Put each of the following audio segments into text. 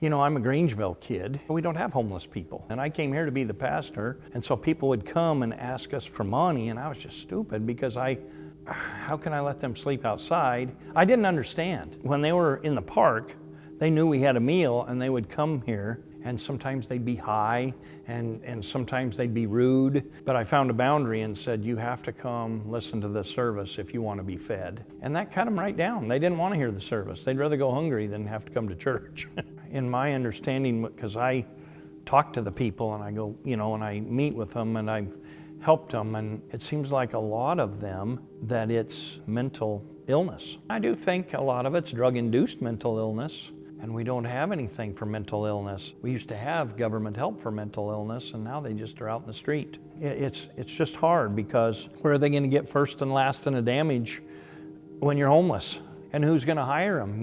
You know, I'm a Grangeville kid. We don't have homeless people. And I came here to be the pastor, and so people would come and ask us for money, and I was just stupid because how can I let them sleep outside? I didn't understand. When they were in the park, they knew we had a meal, and they would come here, and sometimes they'd be high, and sometimes they'd be rude. But I found a boundary and said, you have to come listen to the service if you want to be fed. And that cut them right down. They didn't want to hear the service. They'd rather go hungry than have to come to church. In my understanding, because I talk to the people and I go, and I meet with them and I've helped them, and it seems like a lot of them that it's mental illness. I do think a lot of it's drug-induced mental illness, and we don't have anything for mental illness. We used to have government help for mental illness, and now they just are out in the street. It's just hard, because where are they going to get first and last in a damage when you're homeless? And who's going to hire them?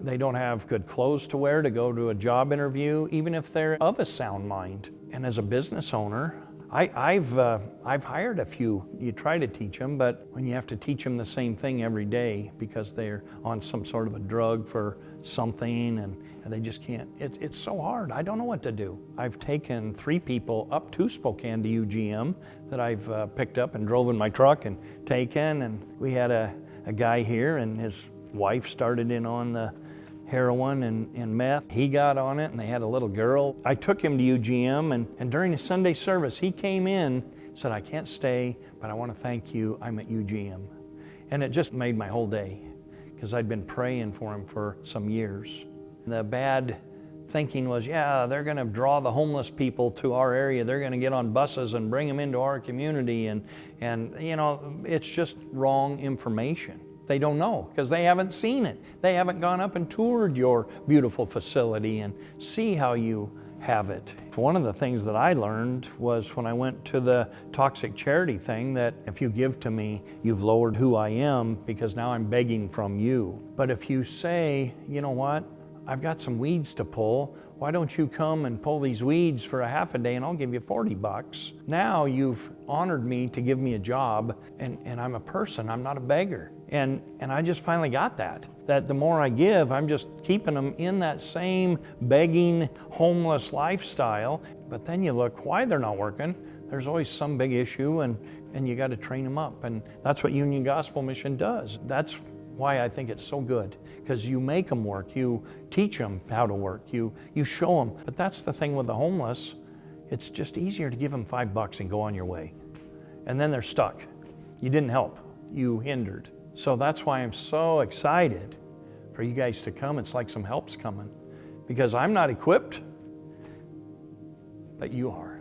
They don't have good clothes to wear to go to a job interview, even if they're of a sound mind. And as a business owner, I've hired a few. You try to teach them, but when you have to teach them the same thing every day because they're on some sort of a drug for something and they just can't, it's so hard. I don't know what to do. I've taken 3 people up to Spokane to UGM that I've picked up and drove in my truck and taken. And we had a guy here, and his wife started in on the heroin and meth. He got on it, and they had a little girl. I took him to UGM, and during a Sunday service, he came in, said, I can't stay, but I want to thank you, I'm at UGM. And it just made my whole day, because I'd been praying for him for some years. The bad thinking was, yeah, they're going to draw the homeless people to our area. They're going to get on buses and bring them into our community, and it's just wrong information. They don't know because they haven't seen it. They haven't gone up and toured your beautiful facility and see how you have it. One of the things that I learned was when I went to the toxic charity thing, that if you give to me, you've lowered who I am because now I'm begging from you. But if you say, you know what, I've got some weeds to pull, why don't you come and pull these weeds for a half a day and I'll give you $40. Now you've honored me to give me a job, and I'm a person, I'm not a beggar. And I just finally got that the more I give, I'm just keeping them in that same begging, homeless lifestyle. But then you look why they're not working. There's always some big issue, and you got to train them up. And that's what Union Gospel Mission does. That's why I think it's so good, because you make them work, you teach them how to work, you show them. But that's the thing with the homeless, it's just easier to give them $5 and go on your way. And then they're stuck. You didn't help, you hindered. So that's why I'm so excited for you guys to come. It's like some help's coming, because I'm not equipped, but you are.